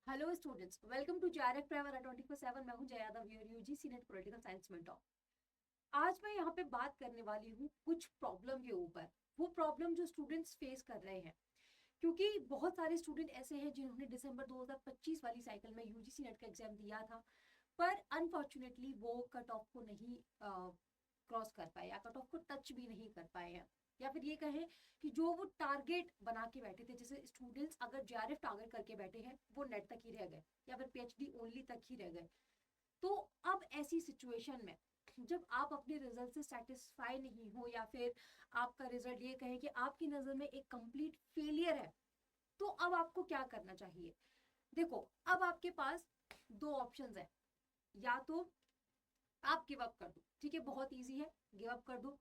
Hello students, welcome to JRF primary 24/7। मैं हूं Jaya Yadav, your UGC NET political science mentor. आज मैं यहाँ पे बात करने वाली हूँ कुछ प्रॉब्लम के ऊपर। वो प्रॉब्लम जो स्टूडेंट्स फेस कर रहे हैं, क्योंकि बहुत सारे स्टूडेंट ऐसे हैं जिन्होंने दिसंबर 2025 वाली साइकिल में यूजीसी नेट का एग्जाम दिया था, पर अनफॉर्चुनेटली वो कट ऑफ को नहीं क्रॉस कर पाए या कट ऑफ को टच भी नहीं कर पाए हैं। या फिर ये कहें कि जो वो टारगेट बना के बैठे थे, जैसे स्टूडेंट्स अगर JRF टारगेट करके बैठे हैं, वो नेट तक ही रह गए या फिर PhD ओनली तक ही रह गए। तो अब ऐसी सिचुएशन में जब आप अपने रिजल्ट से सेटिस्फाई नहीं हो या फिर आपका रिजल्ट ये कहें कि आपकी नजर में एक कंप्लीट फेलियर है, तो अब आपको क्या करना चाहिए? देखो, अब आपके पास दो ऑप्शंस है। या तो आप गिव अप कर दो, ठीक है, बहुत इजी है, गिव अप कर दो।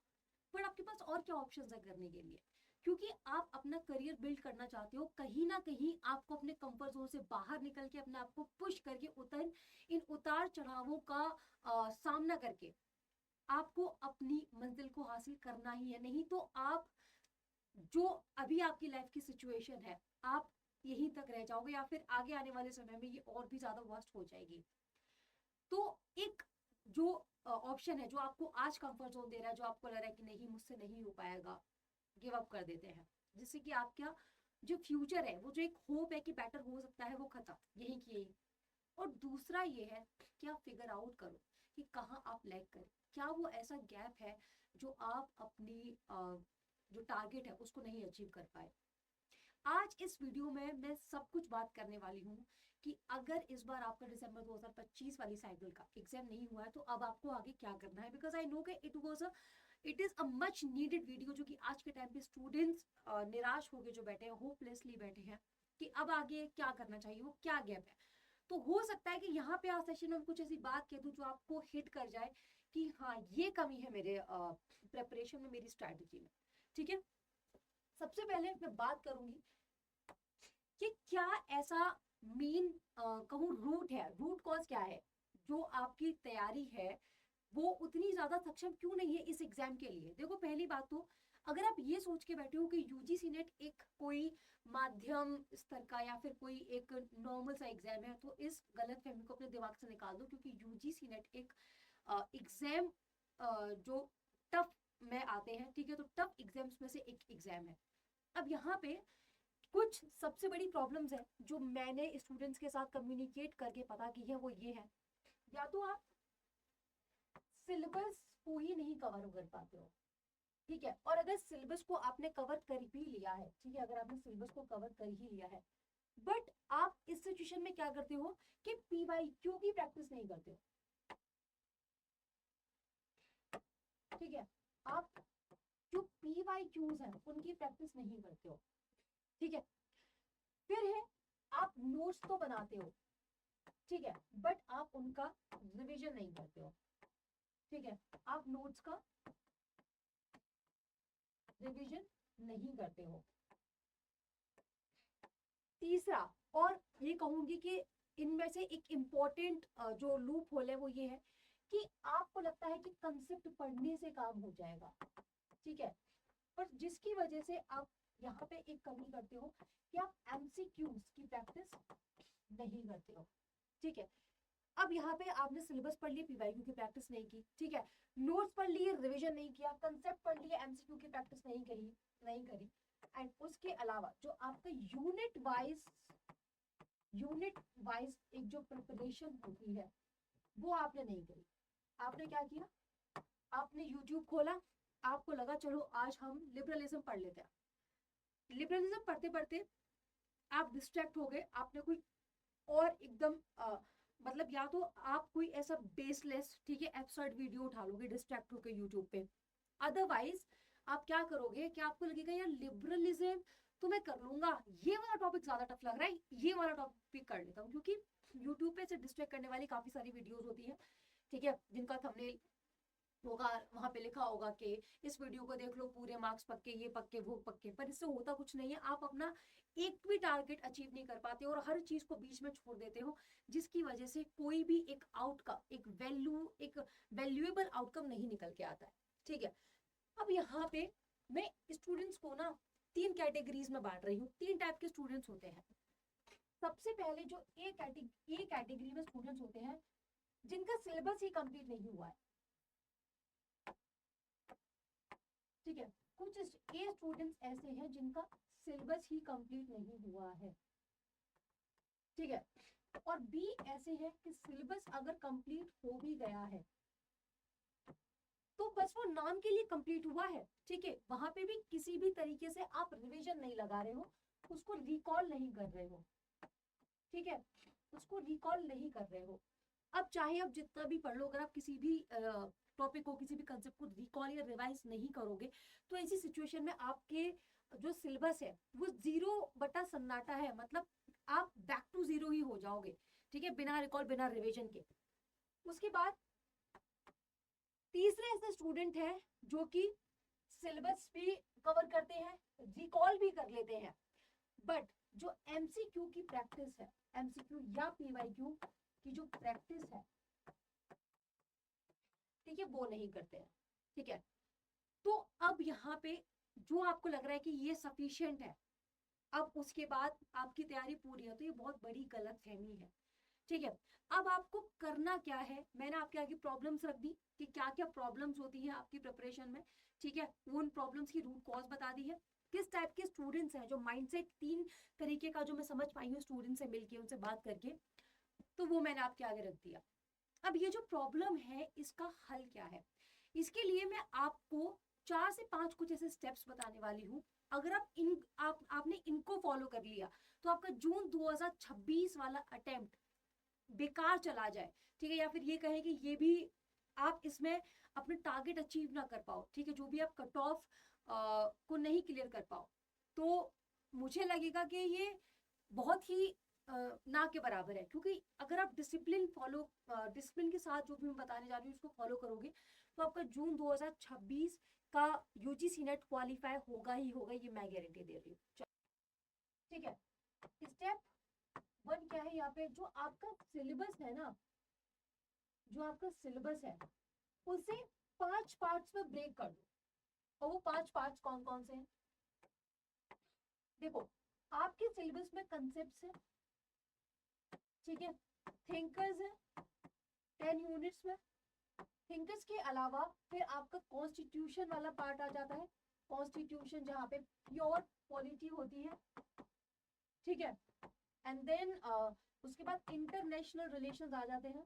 पर आपके पास और क्या ऑप्शंस है करने के लिए? क्योंकि आप अपना करियर बिल्ड करना चाहते हो, कहीं ना कहीं आपको अपने कंफर्ट जोन से बाहर निकल के अपने आप को पुश करके इन उतार चढ़ावों का सामना करके आपको अपनी मंजिल को हासिल करना ही है। नहीं तो आप जो अभी आपकी लाइफ की सिचुएशन है, आप यहीं तक रह जाओगे या फिर आगे आने वाले समय में ये और भी ज्यादा वर्स्ट हो जाएगी। तो एक जो ऑप्शन है जो आपको आज कंफर्ट जोन दे रहा है, जो आपको लग रहा है कि नहीं मुझसे नहीं हो पाएगा, गिव अप कर देते हैं, जिससे कि आपका जो फ्यूचर है, वो जो एक होप है कि बेटर हो सकता है, वो खत्म यही की यही। और दूसरा ये है कि आप फिगर आउट करो कि कहाँ आप लैग करें, क्या वो ऐसा गैप है जो आप अपनी जो टारगेट है उसको नहीं अचीव कर पाए। आज इस वीडियो में मैं सब कुछ बात करने वाली हूँ कि अगर इस बार आपका दिसंबर 2025 वाली साइकिल का एग्जाम नहीं हुआ है, तो अब आपको आगे क्या करना है। बिकॉज आई नो कि it is a much needed video, जो कि आज के टाइम पे स्टूडेंट्स निराश होकर जो बैठे हैं, होपलेसली बैठे हैं कि अब आगे क्या करना चाहिए, वो क्या गैप है। तो हो सकता है कि यहाँ पे आज सेशन में कुछ ऐसी बात कह दूं जो आपको हिट कर जाए कि हाँ, ये कमी है मेरे प्रेपरेशन में, मेरी स्ट्रैटेजी में। ठीक है, सबसे पहले मैं बात करूंगी कि क्या ऐसा मेन कहूँ रूट है, रूट कॉज क्या है जो आपकी तैयारी है वो उतनी ज्यादा सक्षम क्यों नहीं है इस एग्जाम के लिए। देखो, पहली बात तो अगर आप ये सोच के बैठे हो कि यूजीसी नेट एक कोई माध्यम स्तर का या फिर कोई एक नॉर्मल सा एग्जाम है, तो इस गलत फहमी को अपने दिमाग से निकाल दो। क्योंकि यूजीसी नेट एक एग्जाम जो टफ में आते हैं, ठीक है, तो टफ एग्जाम्स में से एक एग्जाम है। अब यहाँ पे कुछ सबसे बड़ी प्रॉब्लम्स है जो मैंने स्टूडेंट्स के साथ कम्युनिकेट करके पता की है, वो ये है। या तो आप सिलेबस को ही नहीं कवर कर पाते हो, ठीक है, और अगर सिलेबस को आपने कवर कर भी लिया है, ठीक है, अगर आपने सिलेबस को कवर कर ही लिया है, बट आप इस सिचुएशन में क्या करते हो कि PYQ की प्रैक्टिस नहीं करते हो। ठीक है, आप जो PYQs हैं उनकी प्रैक्टिस नहीं करते हो। ठीक है, फिर है आप नोट्स तो बनाते हो, ठीक है, बट आप उनका रिवीजन नहीं करते हो। ठीक है, आप नोट्स का रिवीजन नहीं करते हो। तीसरा, और ये कहूंगी कि इनमें से एक इम्पॉर्टेंट जो लूप होल है वो ये है कि आपको लगता है कि कंसेप्ट पढ़ने से काम हो जाएगा, ठीक है, पर जिसकी वजह से आप यहाँ पे एक कमी करते हो कि आप MCQs की प्रैक्टिस नहीं करते हो। ठीक है, अब यहाँ पे आपने सिलेबस पढ़ लिया, PYQ की प्रैक्टिस नहीं की, ठीक है, नोट्स पढ़ लिए, रिवीजन नहीं किया, कंसेप्ट पढ़ लिए, MCQ की प्रैक्टिस नहीं करी एंड उसके अलावा जो आपका यूनिट वाइज एक जो प्रिपरेशन होती है वो आपने नहीं करी। आपने क्या किया, आपने यूट्यूब खोला, आपको लगा चलो आज हम लिबरलिज्म पढ़ लेते हैं। लिबरलिज्म पढ़ते पढ़ते आप डिस्ट्रैक्ट हो गए, आपने कोई और एकदम मतलब या तो आप कोई ऐसा बेसलेस, ठीक है, एब्सर्ड वीडियो उठा लोगे डिस्ट्रैक्ट होकर यूट्यूब पे। अदरवाइज आप क्या करोगे कि आपको लगेगा यार लिबरलिज्म तो मैं कर लूंगा, ये वाला टॉपिक ज्यादा टफ लग रहा है, ये वाला टॉपिक कर लेता हूँ। क्योंकि यूट्यूब पे से डिस्ट्रैक्ट करने वाली काफी सारी वीडियोस होती है, ठीक है, जिनका थंबनेल होगा, वहां पे लिखा होगा कि इस वीडियो को देख लो, पूरे मार्क्स पक्के, ये पक्के, वो पक्के, पर इससे होता कुछ नहीं है। आप अपना एक भी टारगेट अचीव नहीं कर पाते और हर चीज को बीच में छोड़ देते हो, जिसकी वजह से कोई भी एक आउटकम, एक वैल्यूएबल आउटकम नहीं निकल के आता है। ठीक है, अब यहाँ पे मैं स्टूडेंट्स को ना तीन कैटेगरीज में बांट रही हूँ। तीन टाइप के स्टूडेंट्स होते हैं। सबसे पहले जो ए कैटेगरी में स्टूडेंट्स होते हैं जिनका सिलेबस ही कंप्लीट नहीं हुआ है, ठीक है। कुछ ए स्टूडेंट्स ऐसे हैं जिनका सिलेबस ही कंप्लीट नहीं हुआ है, ठीक है। और बी ऐसे हैं कि सिलेबस अगर कंप्लीट हो भी गया है तो बस वो नाम के लिए कंप्लीट हुआ है, ठीक है। वहां पे भी किसी भी तरीके से आप रिवीजन नहीं लगा रहे हो, उसको रिकॉल नहीं कर रहे हो, ठीक है, उसको रिकॉल नहीं कर रहे हो। अब चाहे आप जितना भी पढ़ लो, अगर आप किसी भी टॉपिक को, किसी भी कंसेप्ट को रिकॉल या रिवाइज नहीं करोगे तो ऐसी सिचुएशन में आपके जो सिलेबस है वो 0/सन्नाटा है, मतलब आप बैक टू 0 ही हो जाओगे, ठीक है, बिना रिकॉल बिना रिवीजन के। उसके बाद तीसरे ऐसे स्टूडेंट हैं जो कि सिलेबस भी कवर करते हैं, रिकॉल भी कर लेते हैं, बट जो एमसीक्यू की प्रैक्टिस है, एमसीक्यू या पीवाईक्यू की जो प्रैक्टिस है, ठीक है, वो नहीं करते हैं, ठीक है। तो अब यहाँ पे जो आपको लग रहा है कि ये सफिशिएंट है, अब उसके बाद आपकी तैयारी पूरी है, तो ये बहुत बड़ी गलतफहमी है, ठीक है। अब आपको करना क्या है, मैंने आपके आगे प्रॉब्लम्स रख दी कि क्या क्या प्रॉब्लम्स होती हैं आपकी प्रिपरेशन में, ठीक है। उन प्रॉब्लम्स की रूट कॉज बता दी है, किस टाइप के स्टूडेंट्स हैं, जो माइंडसेट 3 तरीके का जो मैं समझ पाई हूँ स्टूडेंट से मिलके, उनसे बात करके, तो वो मैंने आपके आगे रख दिया। अब ये जो प्रॉब्लम है इसका हल क्या है, इसके लिए मैं आपको 4 से 5 कुछ ऐसे स्टेप्स बताने वाली हूँ। अगर आपने इनको फॉलो कर लिया तो आपका जून 2026 वाला अटेम्प्ट बेकार चला जाए, ठीक है, या फिर ये कहें कि ये भी आप इसमें अपने टारगेट अचीव ना कर पाओ, ठीक है, जो भी आप कट ऑफ को नहीं क्लियर कर पाओ, तो मुझे लगेगा कि ये बहुत ही ना के बराबर है। क्योंकि अगर आप डिसिप्लिन के साथ जो भी मैं बताने जा रही हूँ उसको फॉलो करोगे तो आपका जून 2026 का यूजीसी नेट क्वालिफाई होगा ही होगा, ये मैं गारंटी दे रही हूँ, ठीक है। स्टेप 1 क्या है, यहाँ पे जो आपका सिलेबस है ना, जो आपका सिलेबस है उसे 5 पार्ट्स में ब्रेक कर दो। और वो 5 पार्ट्स कौन कौन से हैं, देखो, आपके सिलेबस में कंसेप्ट्स है, ठीक है, थिंकर्स है 10 यूनिट्स में, थिंकर्स के अलावा फिर आपका कॉन्स्टिट्यूशन वाला पार्ट आ जाता है, कॉन्स्टिट्यूशन जहाँ पे प्योर पॉलिटी होती है, ठीक है। एंड देन उसके बाद इंटरनेशनल रिलेशंस आ जाते हैं,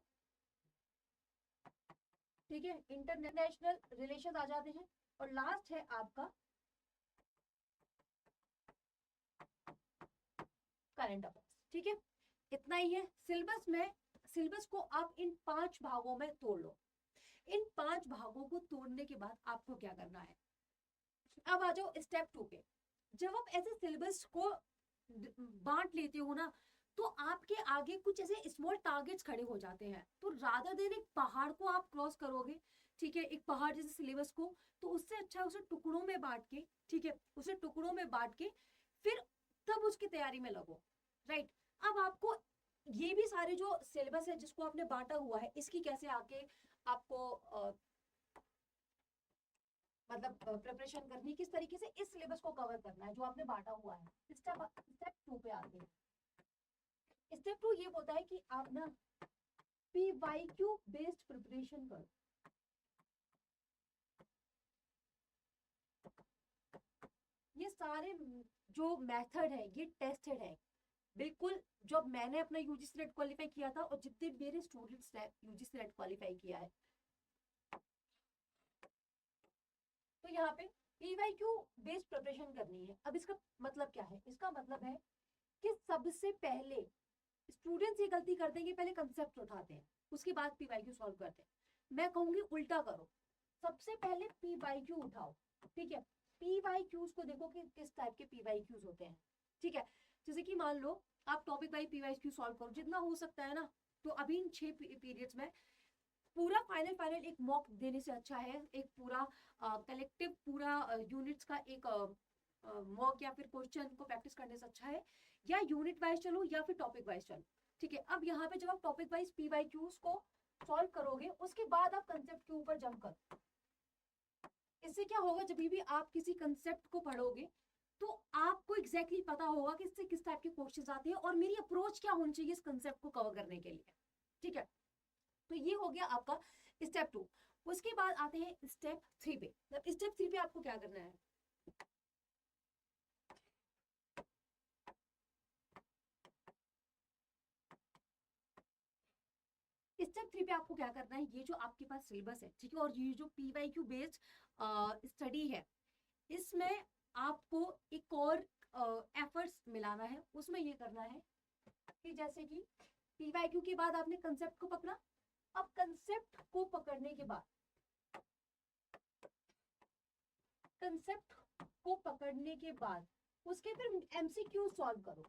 ठीक है, इंटरनेशनल रिलेशंस आ जाते हैं। और लास्ट है आपका करंट अफेयर्स, ठीक है। इतना ही है सिलेबस में। सिलेबस को आप इन 5 भागों में तोड़ लो। इन 5 भागों को तोड़ने के बाद आपको क्या करना है, अब आ जाओ स्टेप 2 पे। जब आप ऐसे सिलेबस को बांट लेते हो ना, तो आपके आगे कुछ ऐसे स्मॉल टारगेट्स खड़े हो जाते हैं। तो रादर देन एक पहाड़ को आप क्रॉस करोगे, ठीक है, एक पहाड़ जैसे सिलेबस को, तो उससे अच्छा उसे टुकड़ों में बांट के, ठीक है, उसे टुकड़ों में बांट के फिर तब उसकी तैयारी में लगो, राइट। अब आपको ये भी सारे जो सिलेबस है जिसको आपने बांटा हुआ है, इसकी कैसे आके आपको मतलब प्रिपरेशन करनी, किस तरीके से इस सिलेबस को कवर करना है जो आपने बांटा हुआ है। स्टेप 2 पे आते हैं। स्टेप 2 ये होता है कि आप ना पीवाईक्यू बेस्ड प्रिपरेशन करो। ये सारे जो मेथड है ये टेस्टेड है, बिल्कुल। जब मैंने अपना यूजीसी नेट क्वालिफाई किया था और जितने मेरे स्टूडेंट्स ने यूजीसी नेट क्वालिफाई किया है, तो यहाँ पे पीवाईक्यू बेस्ड प्रिपरेशन करनी है। अब इसका मतलब क्या है, इसका मतलब है कि सबसे पहले स्टूडेंट्स ये गलती करते हैं कि पहले कंसेप्ट उठाते हैं उसके बाद पीवाईक्यू सॉल्व करते हैं। मैं कहूंगी उल्टा करो, सबसे पहले पीवाईक्यू उठाओ, ठीक है। पीवाईक्यूज को देखो कि किस टाइप के पीवाईक्यूज होते हैं, ठीक है। जैसे कि मान लो आप टॉपिक वाइज पीवाईक्यू सॉल्व करो जितना हो सकता है ना, तो अभी इन 6 पीरियड्स में पूरा फाइनल एक मॉक देने से अच्छा है एक पूरा कलेक्टिव पूरा यूनिट्स का एक मॉक या फिर क्वेश्चन को प्रैक्टिस करने से अच्छा है या यूनिट वाइज चलो या फिर टॉपिक वाइज चलो, ठीक है। अब यहाँ पे जब आप टॉपिक वाइज पीवाईक्यूज को सॉल्व करोगे उसके बाद आप कंसेप्ट के ऊपर जंप करो। इससे क्या होगा, जब भी आप किसी कंसेप्ट को पढ़ोगे तो आपको एग्जैक्टली पता होगा कि इससे किस टाइप के क्वेश्चंस आते हैं और मेरी अप्रोच क्या होनी चाहिए इस कंसेप्ट को कवर करने के लिए। ठीक है, तो ये हो गया आपका स्टेप 2। उसके बाद आते हैं स्टेप 3 पे। स्टेप 3 पे आपको क्या करना है, स्टेप 3 पे आपको क्या करना है, ये जो आपके पास सिलेबस है, ठीक है, और ये जो पीवाईक्यू बेस्ड स्टडी है, इसमें आपको एक और एफर्ट्स मिलाना है। उसमें ये करना है कि जैसे कि पीवाईक्यू के बाद आपने कंसेप्ट को पकड़ा, अब कंसेप्ट को पकड़ने के बाद, कंसेप्ट को पकड़ने के बाद उसके फिर एमसीक्यू सॉल्व करो।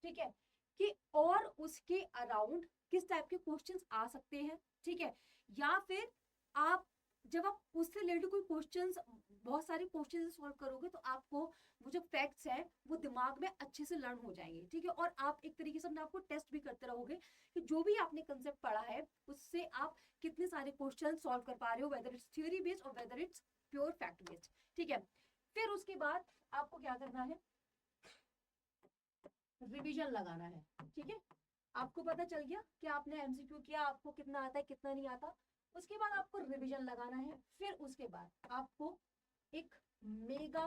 ठीक है, कि और उसके अराउंड किस टाइप के क्वेश्चंस आ सकते हैं। ठीक है, या फिर आप जब आप उससे रिलेटेड कोई क्वेश्चंस, बहुत सारे क्वेश्चंस सॉल्व करोगे तो आपको वो जो फैक्ट्स है वो दिमाग में अच्छे से लर्न हो जाएंगे। ठीक है, और आप एक तरीके से अपने आपको टेस्ट भी करते रहोगे कि जो भी आपने कंसेप्ट पढ़ा है उससे आप कितने सारे क्वेश्चन सॉल्व कर पा रहे हो, वेदर इट्स थ्योरी बेस्ड और whether it's pure fact based. ठीक है, फिर उसके बाद आपको क्या करना है, रिवीजन लगाना है। ठीक है, आपको पता चल गया कि आपने एमसीक्यू किया, आपको कितना आता है कितना नहीं आता। उसके बाद आपको रिवीजन लगाना है। फिर उसके बाद आपको एक मेगा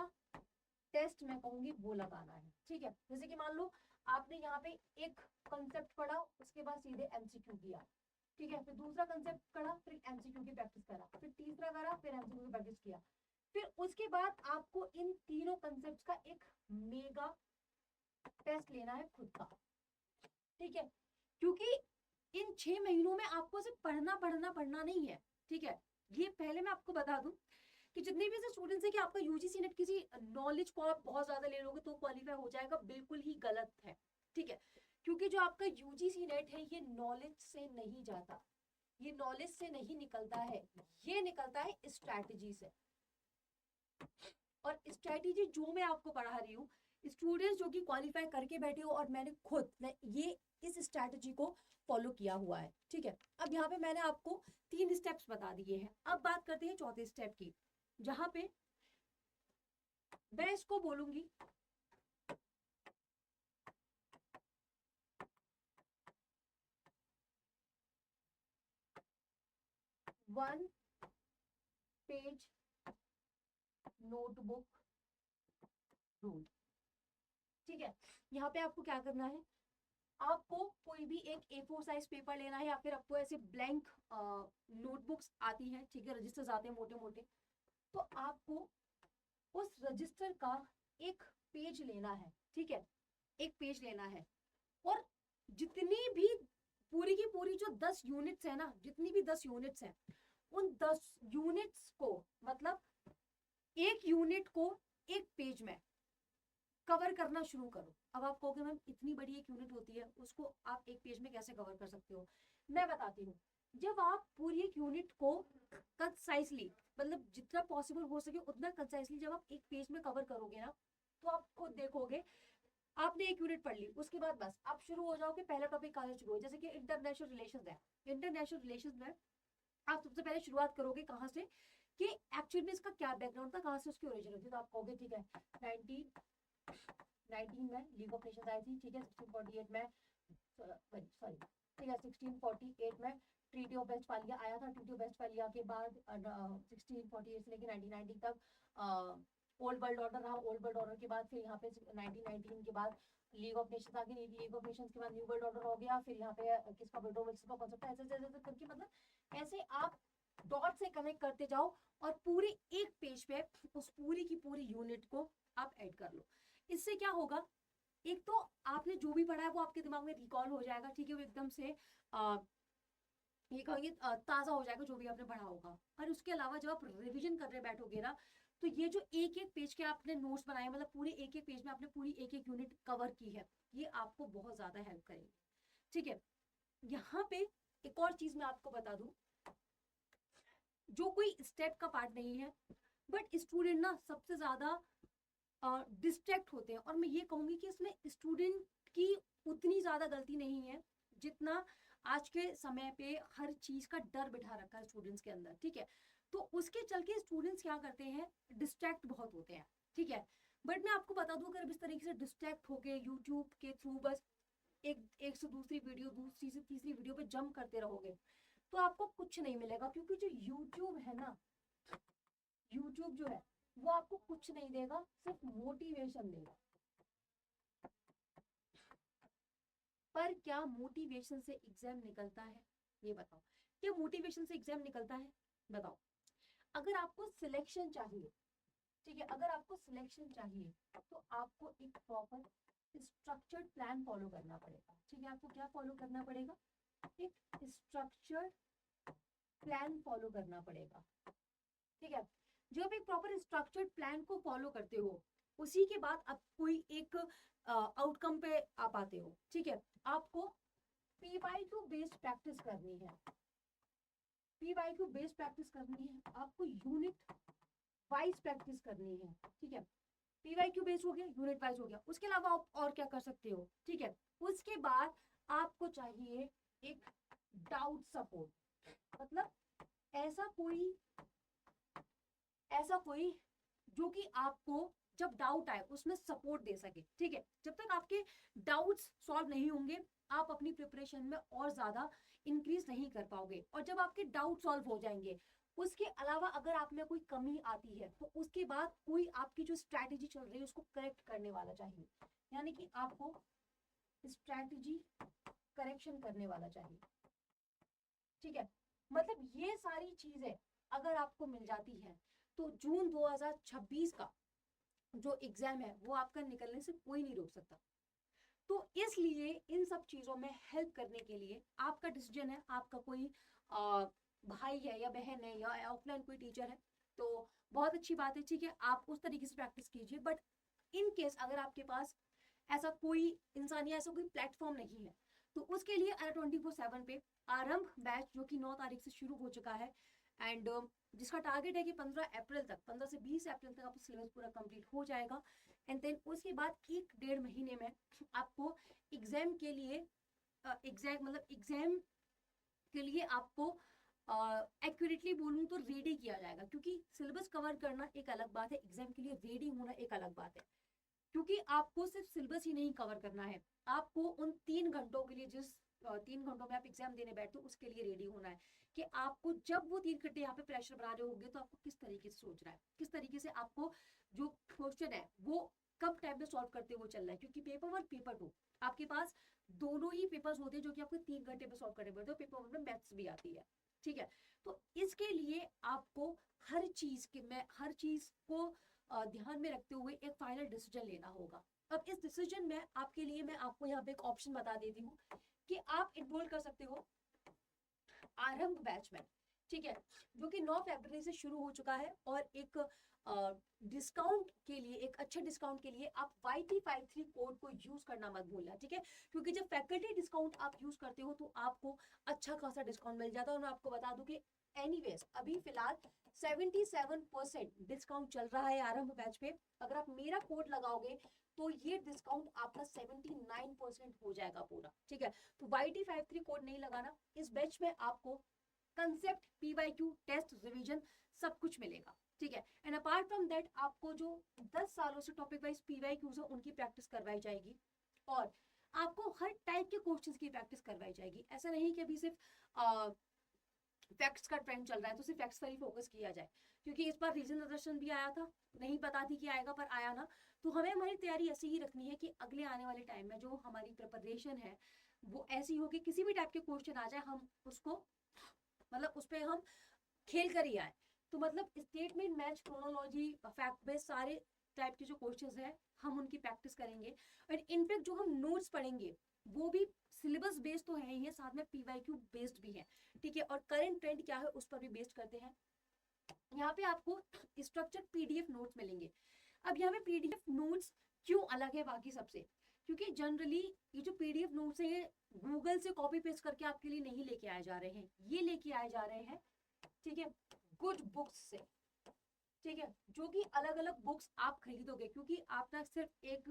टेस्ट मैं कहूंगी वो लगाना है। ठीक है, जैसे कि मान लो आपने यहाँ पे एक कंसेप्ट पढ़ा, उसके बाद सीधे एमसीक्यू किया। ठीक है, फिर दूसरा कंसेप्ट पढ़ा, फिर एमसीक्यू की प्रैक्टिस करा, फिर तीसरा करा, फिर एमसीक्यू की प्रैक्टिस किया। फिर उसके बाद आपको इन तीनों कंसेप्ट का एक मेगा टेस्ट लेना है खुद का। ठीक है, क्योंकि इन 6 महीनों में आपको सिर्फ पढ़ना नहीं है। ठीक है, ये पहले मैं आपको बता दूं कि जितने भी ऐसे स्टूडेंट्स हैं कि आपका यूजीसी नेट किसी नॉलेज को आप बहुत ज्यादा ले लोगे तो क्वालिफाई हो जाएगा, बिल्कुल ही गलत है। ठीक है, क्योंकि जो आपका यूजीसी नेट है ये नॉलेज से नहीं जाता, ये नॉलेज से नहीं निकलता है, ये निकलता है स्ट्रैटेजी से। और स्ट्रैटेजी जो मैं आपको पढ़ा रही हूँ, स्टूडेंट्स जो कि क्वालिफाई करके बैठे हो, और मैं ये इस स्ट्रैटेजी को फॉलो किया हुआ है। ठीक है, अब यहाँ पे मैंने आपको 3 स्टेप्स बता दिए हैं। अब बात करते हैं चौथे स्टेप की, जहां पे मैं इसको बोलूंगी 1 पेज नोटबुक रूल। ठीक है, यहाँ पे आपको क्या करना है, आपको कोई भी एक A4 साइज पेपर लेना है, या फिर आपको ऐसे ब्लैंक नोटबुक्स आती हैं, ठीक है, रजिस्टर्स आते हैं मोटे मोटे, तो आपको उस रजिस्टर का एक पेज लेना है। ठीक है, एक पेज लेना है, और जितनी भी पूरी की पूरी जो 10 यूनिट्स है ना, जितनी भी 10 यूनिट्स हैं, उन 10 यूनिट्स को, मतलब एक यूनिट को एक पेज में कवर करना शुरू करो। अब आप कहोगे मैम इतनी बड़ी एक यूनिट होती है, उसको आप एक पेज में कैसे कवर कर सकते हो? मैं बताती हूँ। जब आप पूरी एक यूनिट को कंसाइसली, मतलब जितना पॉसिबल हो सके उतना कंसाइसली जब आप एक पेज में कवर करोगे ना, तो आप खुद देखोगे आपने एक यूनिट पढ़ ली, उसके बाद बस आप शुरू हो जाओगे, पहला टॉपिक कहाँ से शुरू हो, जैसे कि इंटरनेशनल रिलेशंस है। इंटरनेशनल रिलेशंस में आप सबसे पहले शुरुआत करोगे कहाँ से, कि एक्चुअल में इसका क्या बैकग्राउंड था, कहाँ से उसकी ओरिजिन होती है। तो आप कहोगे ठीक है 1919 में लीग ऑफ नेशंस आई थी। ठीक है, 1648 में, सॉरी, ठीक है, 1648 में ट्रीटी ऑफ वेस्टफालिया आया था। ट्रीटी ऑफ वेस्टफालिया के बाद 1648 से लेकर 1990 तक ओल्ड वर्ल्ड ऑर्डर रहा। ओल्ड वर्ल्ड ऑर्डर के बाद फिर यहाँ पे 1919 के बाद लीग ऑफ नेशंस आ गई। लीग ऑफ नेशंस के बाद न्यू वर्ल्ड ऑर्डर हो गया। फिर यहाँ पे किसका विडो विल्सन का कॉन्सेप्ट, ऐसे ऐसे करके, मतलब ऐसे आप डॉट से कनेक्ट करते जाओ और पूरी एक पेज पे उस पूरी की पूरी यूनिट को आप ऐड कर लो। इससे क्या होगा, एक तो आपने जो भी पढ़ा है वो आपके दिमाग में रिकॉल हो जाएगा। ठीक है, वो एकदम से ये कहेंगे ताजा हो जाएगा जो भी आपने पढ़ा होगा। और उसके अलावा जब आप रिवीजन करने बैठोगे ना, तो ये जो एक एक पेज के आपने नोट्स बनाए, मतलब पूरे एक एक पेज में आपने पूरी एक एक यूनिट कवर की है, ये आपको बहुत ज्यादा हेल्प करेगी। ठीक है, यहाँ पे एक और चीज मैं आपको बता दूं, जो कोई स्टेप का पार्ट नहीं है, बट स्टूडेंट ना सबसे ज्यादा डिस्ट्रैक्ट होते हैं। और मैं ये कहूंगी कि इसमें स्टूडेंट की उतनी ज्यादा गलती नहीं है जितना आज के समय पे हर चीज का डर बिठा रखा है स्टूडेंट्स के अंदर। ठीक है, तो उसके चल के स्टूडेंट्स क्या करते हैं, डिस्ट्रैक्ट बहुत होते हैं। ठीक है, बट मैं आपको बता दूं, अगर आप इस तरीके से डिस्ट्रैक्ट होके यूट्यूब के थ्रू बस एक से दूसरी वीडियो, दूसरी से तीसरी वीडियो पे जंप करते रहोगे तो आपको कुछ नहीं मिलेगा। क्योंकि जो यूट्यूब है ना, यूट्यूब जो है वो आपको कुछ नहीं देगा, सिर्फ मोटिवेशन देगा। पर क्या मोटिवेशन से एग्जाम निकलता है? ये बताओ, क्या मोटिवेशन से एग्जाम निकलता है? बताओ। अगर आपको सिलेक्शन चाहिए, ठीक है, अगर आपको सिलेक्शन चाहिए तो आपको एक प्रॉपर स्ट्रक्चर्ड प्लान फॉलो करना पड़ेगा। ठीक है, आपको क्या फॉलो करना पड़ेगा? एक स्ट्रक्चर्ड प्लान फॉलो करना पड़ेगा। ठीक है, जब एक प्रॉपर स्ट्रक्चर्ड प्लान को फॉलो करते हो उसी के बाद आप कोई एक आउटकम पे आप आते हो। ठीक है, आपको पीवाईक्यू बेस्ड प्रैक्टिस करनी है, पीवाईक्यू बेस्ड प्रैक्टिस करनी है, आपको यूनिट वाइज प्रैक्टिस करनी है। ठीक है, पीवाईक्यू बेस्ड हो गया, यूनिट वाइज हो गया, उसके अलावा आप और क्या कर सकते हो? ठीक है, उसके बाद आपको चाहिए एक डाउट सपोर्ट, मतलब ऐसा कोई जो कि आपको जब डाउट आए उसमें सपोर्ट दे सके। ठीक है, जब तक आपके डाउट्स सॉल्व नहीं होंगे आप अपनी प्रिपरेशन में और ज्यादा इंक्रीज नहीं कर पाओगे। और जब आपके डाउट सॉल्व हो जाएंगे उसके अलावा अगर आप में कोई कमी आती है तो उसके बाद कोई आपकी जो स्ट्रैटेजी चल रही है उसको करेक्ट करने वाला चाहिए, यानी कि आपको स्ट्रैटेजी करेक्शन करने वाला चाहिए। ठीक है, मतलब ये सारी चीजें अगर आपको मिल जाती है तो जून 2026 का जो एग्जाम है वो आपका निकलने से कोई नहीं रोक सकता। तो इसलिए इन सब चीजों में हेल्प करने के लिए आपका डिसीजन है, आपका कोई भाई है या बहन है या ऑफलाइन कोई टीचर है तो बहुत अच्छी बात है। ठीक है, आप उस तरीके से प्रैक्टिस कीजिए। बट इन केस अगर आपके पास ऐसा कोई इंसान या ऐसा कोई प्लेटफॉर्म नहीं है तो उसके लिए IIRA 24/7 पे आरंभ बैच जो कि 9 तारीख से शुरू हो चुका है एंड जिसका टारगेट है कि 15 अप्रैल तक, 15 से 20 अप्रैल तक आपका सिलेबस पूरा कंप्लीट हो जाएगा। एंड देन उसके बाद 1-1.5 महीने में आपको एग्जाम के लिए एग्जाम के लिए आपको एक्यूरेटली बोलूँ तो रेडी किया जाएगा। क्योंकि सिलेबस कवर करना एक अलग बात है, एग्जाम के लिए रेडी होना एक अलग बात है। क्योंकि आपको सिर्फ सिलेबस ही नहीं कवर करना है, आपको उन 3 घंटों के लिए, जिस 3 घंटों में आप एग्जाम देने बैठते हो उसके लिए रेडी होना है कि आपको जब वो 3 घंटे यहाँ पे प्रेशर बना रहे होंगे तो आपको किस तरीके से सोचना है, किस तरीके से आपको जो क्वेश्चन है वो कब टाइम पे सॉल्व करते हुए चलना है। क्योंकि पेपर 1 पेपर 2 आपके पास दोनों ही पेपर्स होते हैं जो कि आपको 3 घंटे पे सॉल्व करने पड़ते हैं। पेपर 1 में मैथ्स भी आती है। ठीक है, तो इसके लिए आपको हर चीज को ध्यान में रखते हुए एक फाइनल डिसीजन लेना होगा। अब इस डिसीजन में आपके लिए मैं आपको यहाँ पे एक ऑप्शन बता देती हूँ कि आप इनरोल कर सकते हो आरंभ बैच में। ठीक है, जो कि 9 फरवरी से शुरू हो चुका है और एक डिस्काउंट के लिए, एक अच्छे डिस्काउंट के लिए आप YT53 कोड को यूज करना मत भूलना। ठीक है, क्योंकि जब फैकल्टी डिस्काउंट आप यूज करते हो तो आपको अच्छा खासा डिस्काउंट मिल जाता है। और मैं आपको बता दूं कि एनीवेज अभी फिलहाल 77% डिस्काउंट चल रहा है आरंभ बैच पे। अगर आप मेरा कोड लगाओगे तो ये डिस्काउंट आपका 79% हो जाएगा पूरा। ठीक है, तो YT53 कोड नहीं लगाना। इस बैच में आपको कंसेप्ट, पीवाईक्यू, टेस्ट, रिवीजन सब कुछ मिलेगा। ठीक है, एंड अपार्ट फ्रॉम दैट आपको जो 10 सालों से टॉपिक वाइज पीवाईक्यूज है उनकी प्रैक्टिस करवाई जाएगी और आपको हर टाइप के क्वेश्चंस की प्रैक्टिस करवाई जाएगी। ऐसा नहीं कि अभी सिर्फ फैक्ट्स का ट्रेंड चल रहा है तो सिर्फ फैक्ट्स पर ही फोकस किया जाए। क्योंकि इस बार रीजनल दर्शन भी आया था, नहीं पता थी कि आएगा पर आया ना। तो हमें हमारी तैयारी ऐसी ही रखनी है कि अगले आने वाले टाइम में जो हमारी प्रिपरेशन है वो ऐसी हो कि किसी भी टाइप के क्वेश्चन आ जाए हम उसको, मतलब उस पर हम खेल कर ही आए। तो मतलब statement, match, chronology, fact based सारे टाइप के जो क्वेश्चंस हैं हम उनकी प्रैक्टिस करेंगे। और इनफैक्ट जो हम नोट्स पढ़ेंगे वो भी सिलेबस बेस्ड तो है ही है, साथ में पीवाईक्यू बेस्ड भी है। ठीक है, और करंट ट्रेंड क्या है उस पर भी बेस्ड करते हैं। यहाँ पे आपको स्ट्रक्चर्ड पीडीएफ नोट्स मिलेंगे। अब यहाँ पे पीडीएफ नोट्स क्यों अलग है बाकी सबसे? क्योंकि जनरली ये जो पीडीएफ नोट्स है ये गूगल से कॉपी पेस्ट करके आपके लिए नहीं लेके आए जा रहे हैं, ये लेके आए जा रहे हैं, ठीक है, कुछ बुक्स से। ठीक है, जो कि अलग अलग बुक्स आप खरीदोगे क्योंकि आप ना सिर्फ एक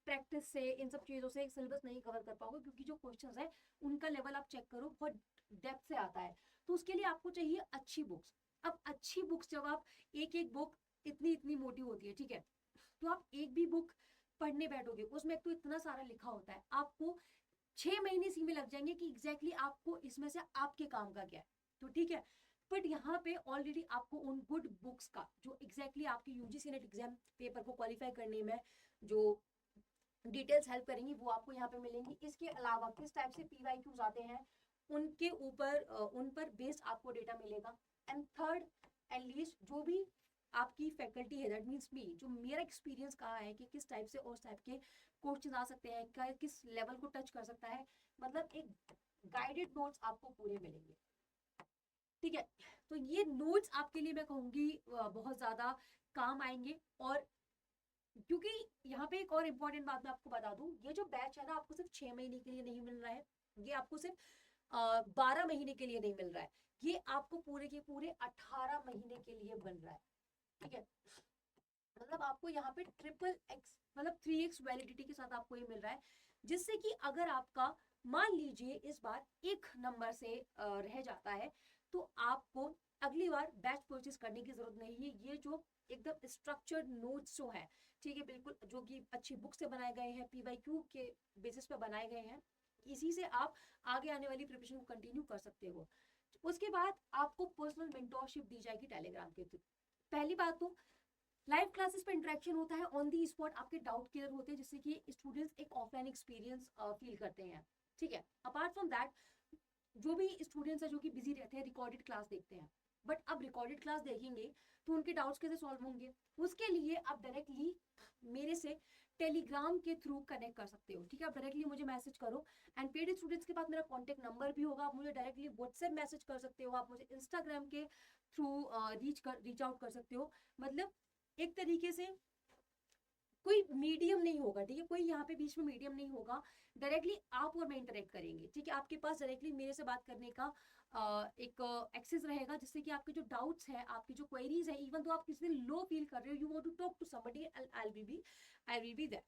प्रैक्टिस से, इन सब चीजों से एक सिलेबस नहीं कवर कर पाओगे। क्योंकि जो क्वेश्चंस है उनका लेवल आप चेक करो बहुत डेप्थ से आता है, तो उसके लिए आपको चाहिए अच्छी बुक्स। अब अच्छी बुक्स जब आप, एक एक बुक इतनी इतनी मोटी होती है, ठीक है, तो आप एक भी बुक पढ़ने बैठोगे उसमें एक तो इतना सारा लिखा होता है, आपको 6 महीने इसी में लग जाएंगे कि एग्जैक्टली आपको इसमें से आपके काम का क्या है। तो ठीक है, बट यहाँ पे ऑलरेडी आपको उन गुड बुक्स का जो एग्जैक्टली आपकी यूजीसी नेट एग्जाम पेपर को क्वालिफाई करने में जो डिटेल्स हेल्प करेंगी वो आपको यहाँ पे मिलेंगी। इसके अलावा किस टाइप से पीवाईक्यूज आते हैं उनके ऊपर उन पर बेस्ड आपको डेटा मिलेगा। एंड थर्ड एंड लीस्ट, जो भी आपकी फैकल्टी है, दैट मीन्स मी, जो मेरा एक्सपीरियंस कहा है कि किस टाइप से और टाइप के क्वेश्चन आ सकते हैं, किस लेवल को टच कर सकता है, मतलब एक गाइडेड नोट्स आपको पूरे मिलेंगे। ठीक है, तो ये नोट्स आपके लिए मैं कहूँगी बहुत ज़्यादा काम आएंगे। और क्योंकि यहाँ पे एक और इम्पॉर्टेंट बात मैं आपको बता दूं, ये जो बैच है ना आपको सिर्फ 6 महीने के लिए नहीं मिल रहा है, ये आपको सिर्फ 12 महीने के लिए नहीं मिल रहा है, ये आपको पूरे के पूरे 18 महीने के लिए बन रहा है। ठीक है, मतलब आपको यहाँ पे ट्रिपल एक्स मतलब 3x वैलिडिटी के साथ आपको ये मिल रहा है, जिससे कि अगर आपका मान लीजिए इस बार एक नंबर से रह जाता है तो आपको अगली बार बैच परचेज करने की जरूरत नहीं है। ये जो एकदम स्ट्रक्चर्ड नोट्स जो है, ठीक है, बिल्कुल जो कि अच्छी बुक से बनाए गए हैं, पीवाईक्यू के बेसिस पे बनाए गए हैं, इसी से आप आगे आने वाली प्रिपरेशन को कंटिन्यू कर सकते हो। उसके बाद आपको पर्सनल मेंटोरशिप दी जाएगी टेलीग्राम के थ्रू। पहली बात तो लाइव क्लासेस पे इंटरेक्शन होता है, ऑन दी स्पॉट आपके डाउट क्लियर होते हैं, जिससे कि स्टूडेंट्स एक ऑफलाइन एक्सपीरियंस फील करते हैं। ठीक है, अपार्ट फ्रॉम दैट जो भी स्टूडेंट्स है जो कि बिजी रहते हैं रिकॉर्डेड क्लास देखते हैं, बट अब रिकॉर्डेड क्लास देखेंगे तो उनके डाउट्स कैसे सॉल्व होंगे, उसके लिए आप डायरेक्टली मेरे से टेलीग्राम के थ्रू कनेक्ट कर सकते हो। ठीक है, आप डायरेक्टली मुझे मैसेज करो, एंड पेड स्टूडेंट्स के पास मेरा कॉन्टैक्ट नंबर भी होगा, आप मुझे डायरेक्टली व्हाट्सएप मैसेज कर सकते हो, आप मुझे इंस्टाग्राम के थ्रू रीच आउट कर सकते हो। मतलब एक तरीके से कोई मीडियम नहीं होगा, ठीक है, कोई यहाँ पे बीच में मीडियम नहीं होगा, डायरेक्टली आप और मैं इंटरेक्ट करेंगे। ठीक है, आपके पास डायरेक्टली मेरे से बात करने का एक एक्सेस रहेगा, जिससे कि आपके जो डाउट्स है, आपकी जो क्वेरीज है, इवन तो आप किसी दिन लो फील कर रहे हो, you want to talk to somebody, I will be there.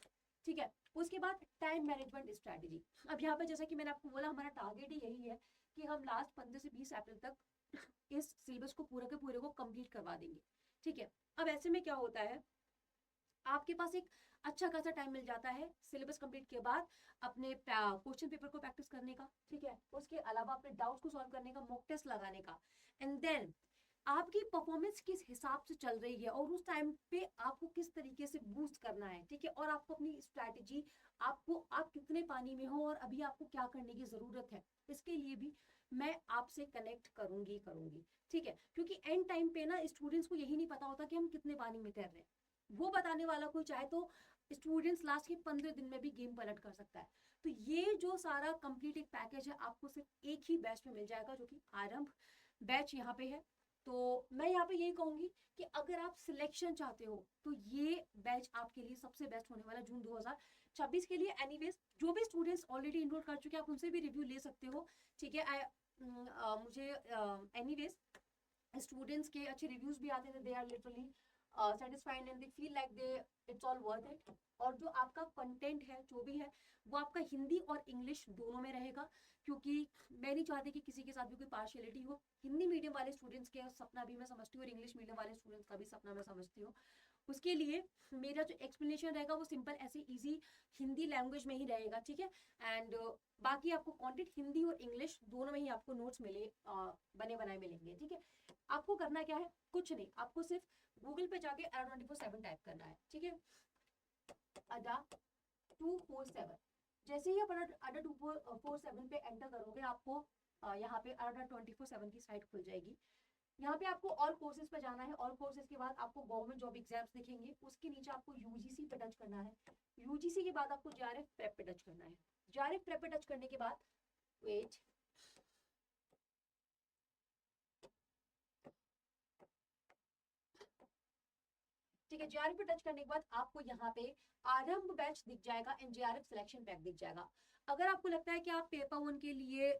ठीक है, उसके बाद टाइम मैनेजमेंट स्ट्रेटेजी। अब यहाँ पे जैसा कि मैंने आपको बोला, हमारा टारगेट ही यही है कि हम लास्ट 15 से 20 अप्रैल तक इस सिलेबस को पूरे के पूरे को कंप्लीट करवा देंगे। ठीक है, अब ऐसे में क्या होता है, आपके पास एक अच्छा खासा टाइम मिल जाता है सिलेबस कंप्लीट के बाद अपने क्वेश्चन पेपर को प्रैक्टिस करने का। ठीक है, उसके अलावा अपने डाउट्स को सॉल्व करने का, मॉक टेस्ट लगाने का, एंड देन आपकी परफॉर्मेंस किस हिसाब से चल रही है और उस टाइम पे आपको किस तरीके से बूस्ट करना है। ठीक है, और आपको अपनी स्ट्रैटेजी, आपको आप कितने पानी में हो और अभी आपको क्या करने की जरूरत है, इसके लिए भी मैं आपसे कनेक्ट करूंगी। ठीक है, क्योंकि एंड टाइम पे ना स्टूडेंट्स को यही नहीं पता होता कि हम कितने पानी में तैर रहे हैं, वो बताने वाला कोई चाहे तो स्टूडेंट्स लास्ट के 15 दिन में भी गेम पलट कर सकता है। तो ये जो सारा कंप्लीट एक पैकेज है आपको सिर्फ एक ही बैच में मिल जाएगा, जो कि आरंभ बैच यहाँ पे है। तो मैं यहाँ पे यही कहूंगी कि अगर आप सिलेक्शन चाहते हो तो ये बैच आपके लिए सबसे बेस्ट होने वाला जून 2026 के लिए। एनीवेज, जो भी स्टूडेंट्स ऑलरेडी इनरोल कर चुके हैं आप उनसे भी रिव्यू ले सकते हो। ठीक है, मुझे एनीवेज स्टूडेंट्स के अच्छे रिव्यूज भी आते थे, they are literally satisfied and they feel like they it's all worth it. और जो आपका कंटेंट है जो भी है वो आपका हिंदी और इंग्लिश दोनों में रहेगा, क्योंकि मैं नहीं चाहती कि किसी के साथ भी कोई पार्शियलिटी हो। हिंदी मीडियम वाले स्टूडेंट्स के सपना भी मैं समझती हूँ और इंग्लिश मीडियम वाले स्टूडेंट्स का भी सपना मैं समझती हूँ। उसके लिए मेरा जो एक्सप्लेनेशन रहेगा वो सिंपल ऐसे इजी हिंदी लैंग्वेज में ही रहेगा। ठीक है, एंड बाकी आपको कंटेंट हिंदी और इंग्लिश दोनों में ही आपको नोट्स मिले बने बनाए मिलेंगे। ठीक है, आपको करना क्या है, कुछ नहीं, आपको सिर्फ गूगल पे जाके अडा 24/7 टाइप करना है। ठीक है, अडा 247, जैसे ही आप अडा 247 पे एंटर करोगे आपको यहाँ पे अडा 24/7 की साइट खुल जाएगी। यहाँ पे आपको ऑल कोर्सेज पे जाना है, ऑल कोर्सेज के बाद आपको गवर्नमेंट जॉब एग्जाम्स दिखेंगे, उसके नीचे आपको यूजीसी पे टच करना है, यूजीसी के बाद आपको जेआरएफ प्रेप पे टच करना है, जेआरएफ प्रेप पे टच करने के बाद वेट ठीक है, जेआरएफ पे टच करने के बाद आपको यहाँ पे आरंभ बैच दिख जाएगा एंड जेआरएफ सिलेक्शन पैक दिख जाएगा। अगर आपको लगता है कि आप पेपर 1 के लिए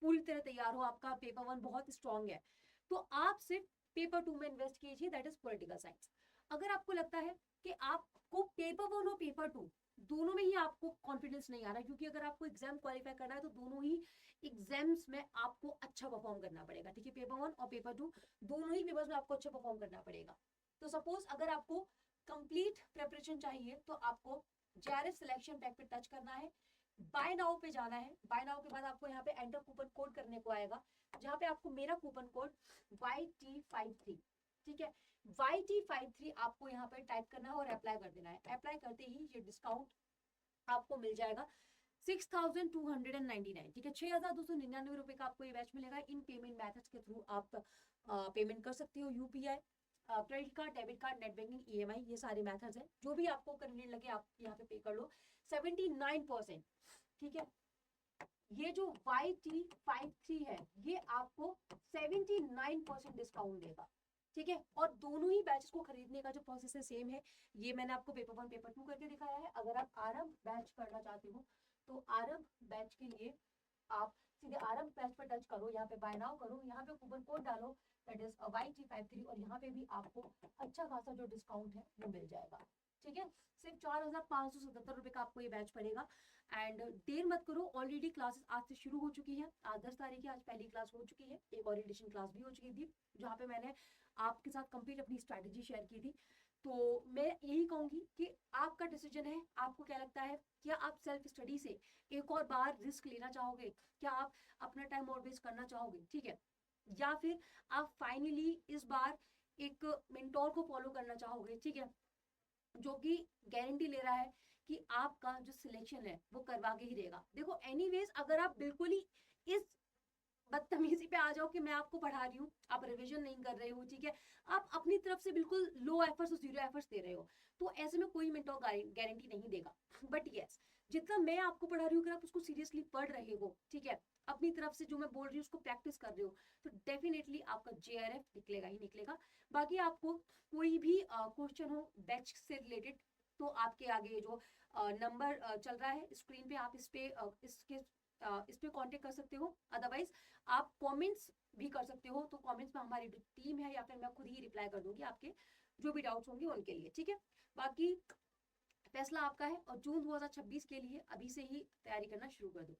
पूरी तरह तैयार हो, आपका पेपर 1 बहुत स्ट्रांग है, तो आप सिर्फ पेपर 2 में इन्वेस्ट कीजिए, दैट इज पॉलिटिकल साइंस। अगर आपको लगता है कि आपको पेपर 1 और पेपर 2 दोनों में ही आपको कॉन्फिडेंस नहीं आ रहा, क्योंकि अगर आपको एग्जाम क्वालिफाई करना है तो दोनों ही एग्जाम्स में आपको अच्छा परफॉर्म करना पड़ेगा। ठीक है, पेपर 1 और पेपर 2 दोनों ही पेपर्स में आपको अच्छा परफॉर्म करना पड़ेगा। तो सपोज अगर आपको कंप्लीट प्रिपरेशन चाहिए तो आपको जेआरएफ सिलेक्शन पैक पे टच करना है, बाय नाउ पे जाना है। बाय नाउ के बाद आपको यहाँ पे एंटर कूपन कोड करने को आएगा, जहाँ पे आपको मेरा कूपन कोड YT53, ठीक है, YT53 आपको यहाँ पे टाइप करना है और अप्लाई कर देना है। अप्लाई करते ही ये डिस्काउंट आपको मिल जाएगा 6299, ठीक है, 6299 रुपए का आपको ये बैच मिलेगा। इन पेमेंट मेथड्स के थ्रू आप पेमेंट कर सकते हो, UPI, credit card, debit card, net banking, EMI, ये सारे मेथड्स हैं। जो भी आपको कन्वीनियंट लगे आप यहाँ पे पे कर लो। 79%, ठीक है, ये जो YT53 है ये आपको 79% डिस्काउंट देगा, ठीक है। और दोनों ही बैचेस को खरीदने का जो प्रोसेस है सेम है, ये मैंने आपको पेपर 1 पेपर 2 करके दिखाया है। अगर आप आरंभ बैच करना चाहते हो तो आरंभ बैच के लिए आप सीधे आरंभ बैच पर टच करो, यहाँ पे बाय नाउ करो, यहाँ पे कूपन कोड डालो, दैट इज YT53, और यहाँ पे भी आपको अच्छा खासा जो डिस्काउंट है वो मिल जाएगा, ठीक है। सिर्फ 4577 रुपए का आपको ये बैच पड़ेगा। एंड देर मत करो, ऑलरेडी क्लासेस आज से शुरू हो चुकी है। आज 10 तारीख है, आज पहली क्लास हो चुकी है, एक ओरिएंटेशन क्लास भी हो चुकी थी जहाँ पे मैंने आपके साथ कंप्लीट अपनी स्ट्रैटेजी शेयर की थी। तो मैं यही कहूंगी कि आपका डिसीजन है, आपको क्या लगता है, क्या आप सेल्फ स्टडी से एक और बार रिस्क लेना चाहोगे, क्या आप अपना टाइम और वेस्ट करना चाहोगे, ठीक है, या फिर आप फाइनली इस बार एक मेंटोर को फॉलो करना चाहोगे, ठीक है, जो कि गारंटी ले रहा है कि आपका जो सिलेक्शन है वो करवा के ही देगा। देखो एनीवेज अगर आप बिल्कुल ही इस बदतमीजी पे आ जाओ कि मैं आपको पढ़ा रही हूँ, आप रिवीजन नहीं कर रहे हो, ठीक है, आप अपनी तरफ से बिल्कुल लो एफर्ट्स और जीरो एफर्ट्स दे रहे हो, तो ऐसे में कोई मेंटोर गारंटी नहीं देगा। बट यस, जितना मैं आपको पढ़ा रही हूँ, अगर आप उसको सीरियसली पढ़ रहे हो, ठीक है, अपनी तरफ से जो मैं बोल रही हूँ उसको प्रैक्टिस कर रहे हो, तो डेफिनेटली आपका जेआरएफ निकलेगा ही निकलेगा। बाकी आपको कोई भी क्वेश्चन हो बैच से रिलेटेड, तो आपके आगे जो नंबर चल रहा है स्क्रीन पे, आप इस पे इस पे कांटेक्ट कर सकते हो। अदरवाइज आप कमेंट्स भी कर सकते हो, तो कमेंट्स में हमारी जो टीम है या फिर मैं खुद ही रिप्लाई कर दूंगी आपके जो भी डाउट्स होंगे उनके लिए, ठीक है। बाकी फैसला आपका है, और जून 2026 के लिए अभी से ही तैयारी करना शुरू कर दो।